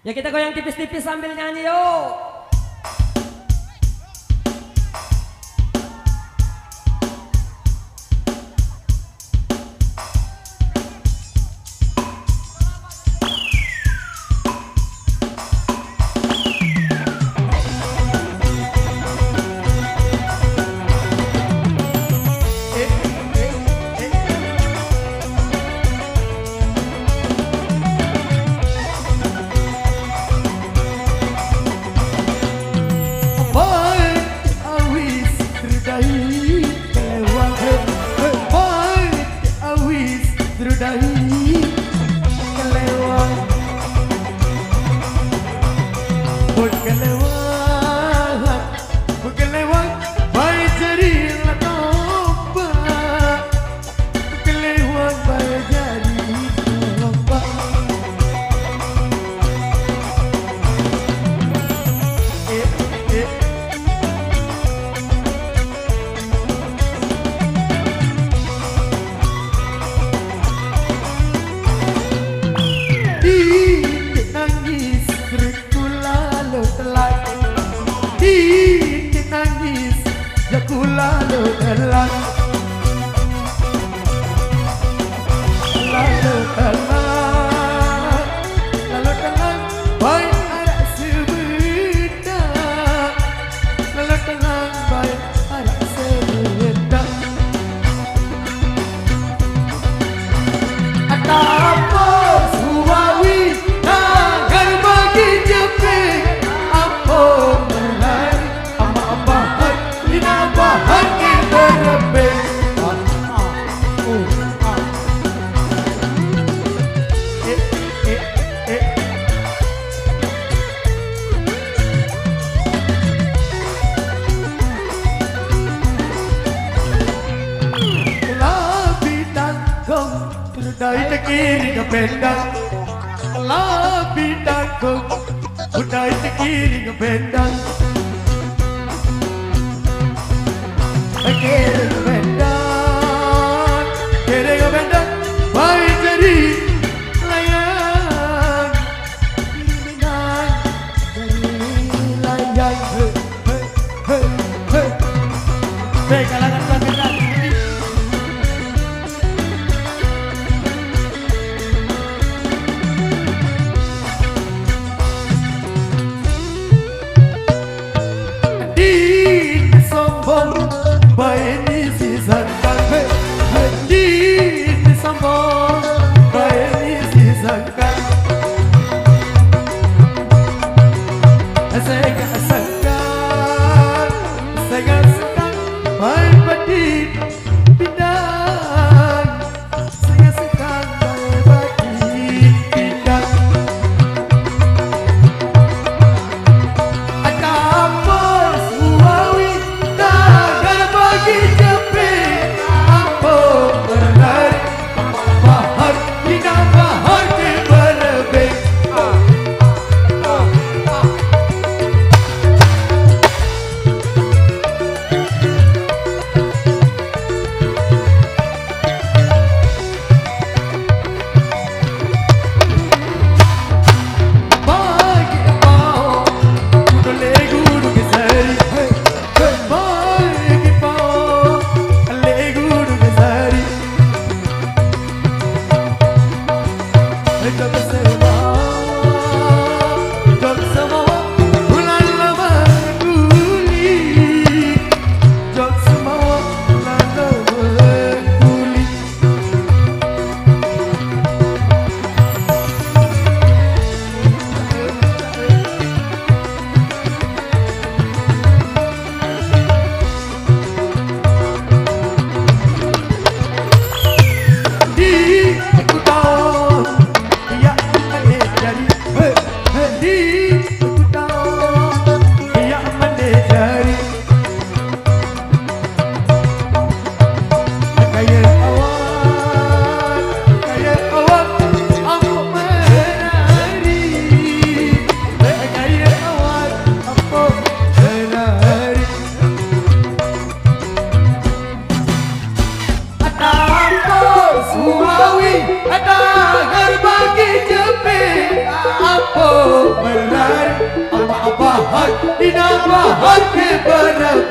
Ya kita goyang tipis-tipis sambil nyanyi yuk.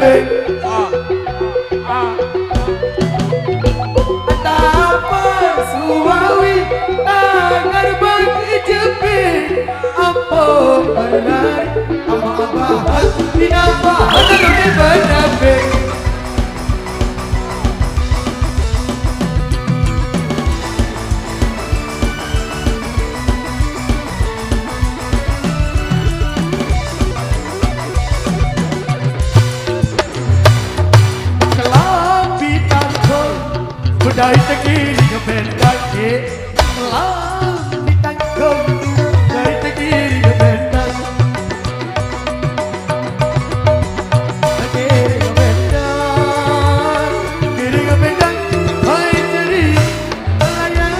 berabe. Tapar suawi tangan bagi jepi. Apa benar ama-amahan dinabahan rudi berabe. Budai tegiri ngebendang Lam ditangkong Budai tegiri ngebendang Tegiri ngebendang Tegiri ngebendang Hai ceri Layang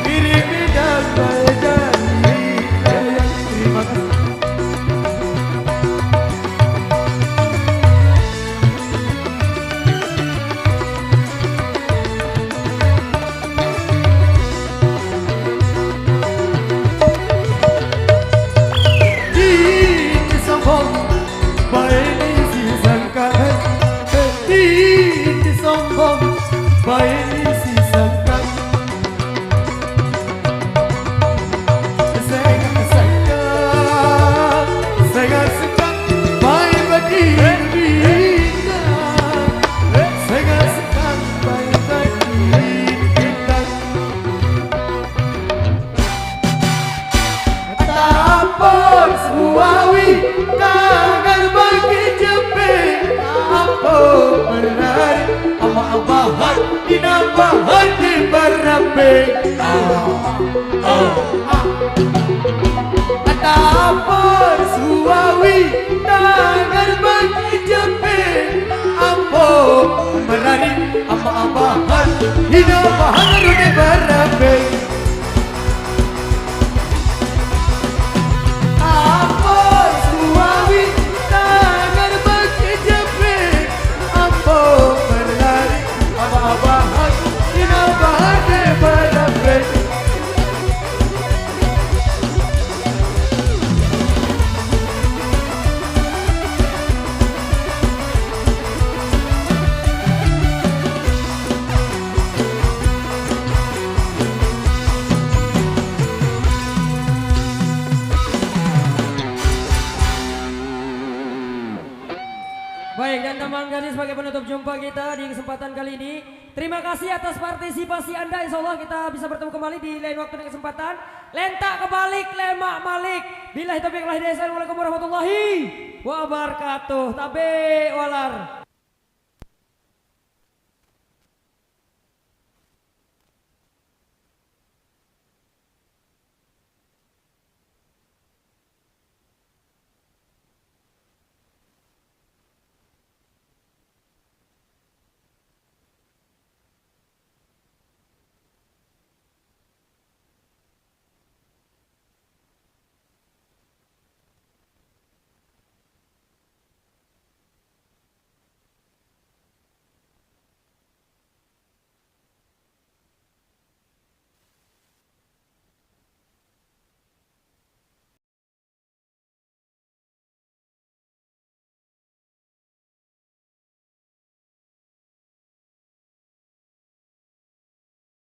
Kiri bidang Hai jari Layang Terima kasih. Dinabahan di berabe. Tapar suawi tangan bagi jepe. Apa berani ama-amahan dinabahan rudi berabe. Tapar suawi tangan bagi jepe. Apa berani ama-amahan dinabahan di berabe. Baik, dan teman gadis sebagai penutup jumpa kita di kesempatan kali ini. Terima kasih atas partisipasi Anda. Insya Allah kita bisa bertemu kembali di lain waktu dan kesempatan. Lentak kebalik, lemak malik. Billahi taufiq wal hidayah. Assalamualaikum warahmatullahi wabarakatuh. Tabe walar.